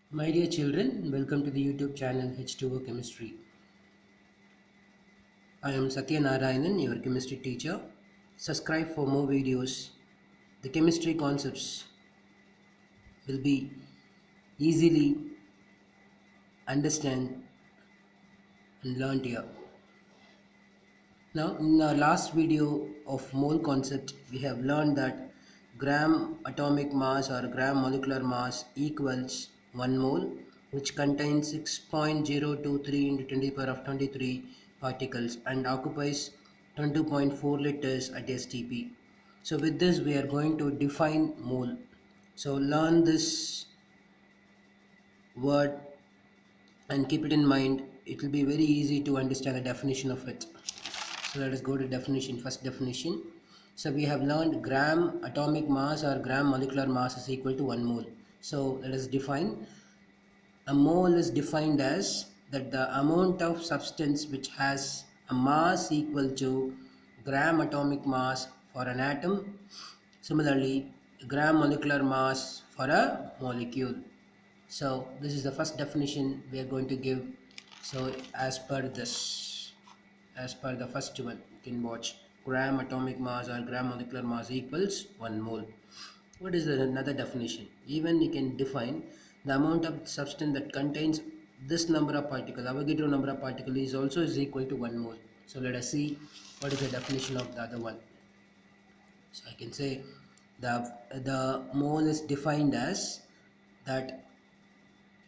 My dear children, welcome to the YouTube channel H2O Chemistry. I am Satya Narayanan, your chemistry teacher. Subscribe for more videos. The chemistry concepts will be easily understand and learned here. Now, in our last video of mole concept, we have learned that gram atomic mass or gram molecular mass equals 1 mole, which contains 6.023 into 10 to the power of 23 particles and occupies 22.4 liters at STP. So with this, we are going to define mole. So learn this word and keep it in mind. It will be very easy to understand the definition of it. So let us go to definition. First definition. So we have learned gram atomic mass or gram molecular mass is equal to 1 mole. So let us define. A mole is defined as that the amount of substance which has a mass equal to gram atomic mass for an atom. Similarly, gram molecular mass for a molecule. So this is the first definition we are going to give. So as per the first one, you can watch gram atomic mass or gram molecular mass equals 1 mole. What is another definition? Even you can define the amount of substance that contains this number of particles, Avogadro number of particles is also is equal to 1 mole. So let us see what is the definition of the other one. So I can say the mole is defined as that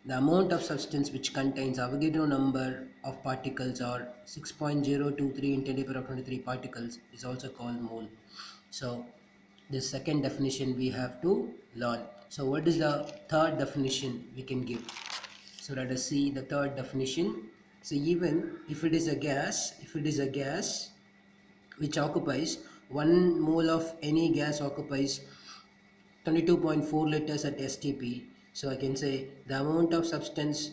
the amount of substance which contains Avogadro number of particles or 6.023 in 10 to the power of 23 particles is also called mole. So the second definition we have to learn. So what is the third definition we can give? So let us see the third definition. So even if it is a gas which occupies 1 mole of any gas occupies 22.4 liters at STP. So I can say the amount of substance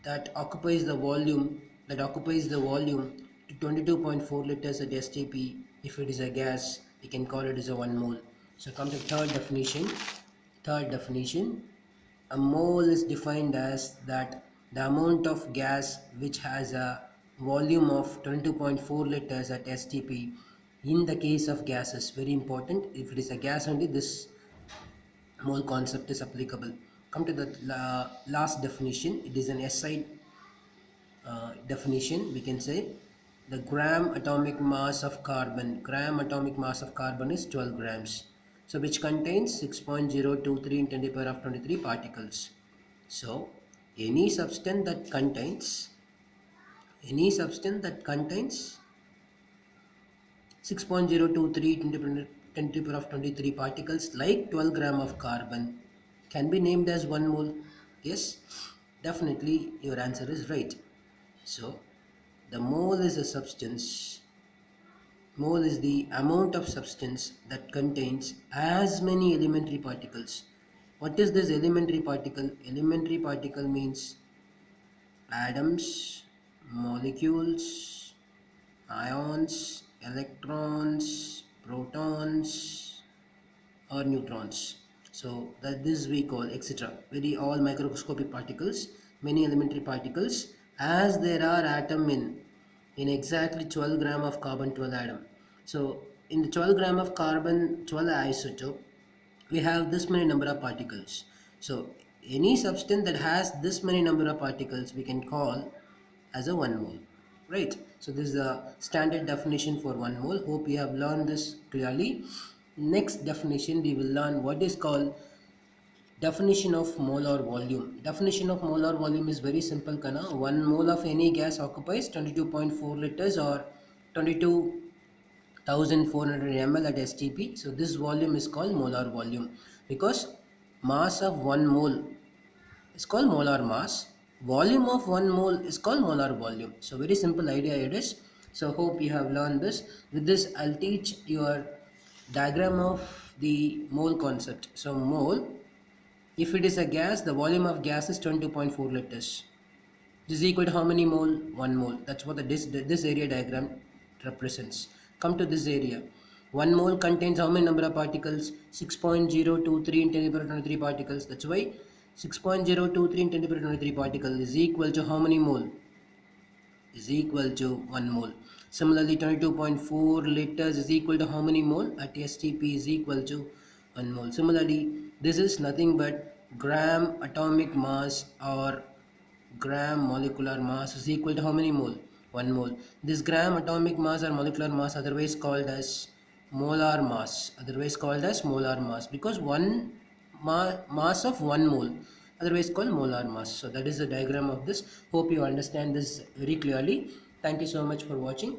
that occupies the volume to 22.4 liters at STP. If it is a gas, we can call it as a 1 mole. So come to third definition. Third definition, a mole is defined as that the amount of gas which has a volume of 22.4 liters at STP. In the case of gases, very important, if it is a gas only, this mole concept is applicable. Come to the last definition. It is an SI definition. We can say the gram atomic mass of carbon. Gram atomic mass of carbon is 12 grams. So which contains 6.023 in 10 to the power of 23 particles. So any substance that contains 6.023 into 10 to the power of 23 particles like 12 gram of carbon can be named as 1 mole. Yes, definitely your answer is right. So the mole is a substance. Mole is the amount of substance that contains as many elementary particles. What is this elementary particle? Elementary particle means atoms, molecules, ions, electrons, protons, or neutrons. So that this we call etc. Very all microscopic particles, many elementary particles, as there are atom in exactly 12 gram of carbon 12 atom. So in the 12 gram of carbon 12 isotope, we have this many number of particles. So any substance that has this many number of particles we can call as a 1 mole, right? So this is the standard definition for 1 mole. Hope you have learned this clearly. Next definition we will learn what is called definition of molar volume. Definition of molar volume is very simple kana. 1 mole of any gas occupies 22.4 liters or 22,400 ml at STP. So this volume is called molar volume because mass of 1 mole is called molar mass. Volume of 1 mole is called molar volume. So very simple idea it is. So hope you have learned this. With this I'll teach your diagram of the mole concept. So mole, if it is a gas, the volume of gas is 22.4 liters. This is equal to how many mole? 1 mole. That's what this area diagram represents. Come to this area. 1 mole contains how many number of particles? 6.023 in 10 to the power 23 particles. That's why 6.023 in 10 to the power 23 particle is equal to how many mole? Is equal to 1 mole. Similarly, 22.4 liters is equal to how many mole? At STP is equal to 1 mole. Similarly, this is nothing but gram atomic mass or gram molecular mass is equal to how many mole? 1 mole. This gram atomic mass or molecular mass, otherwise called as molar mass, because one mass of 1 mole, otherwise called molar mass. So that is the diagram of this. Hope you understand this very clearly. Thank you so much for watching.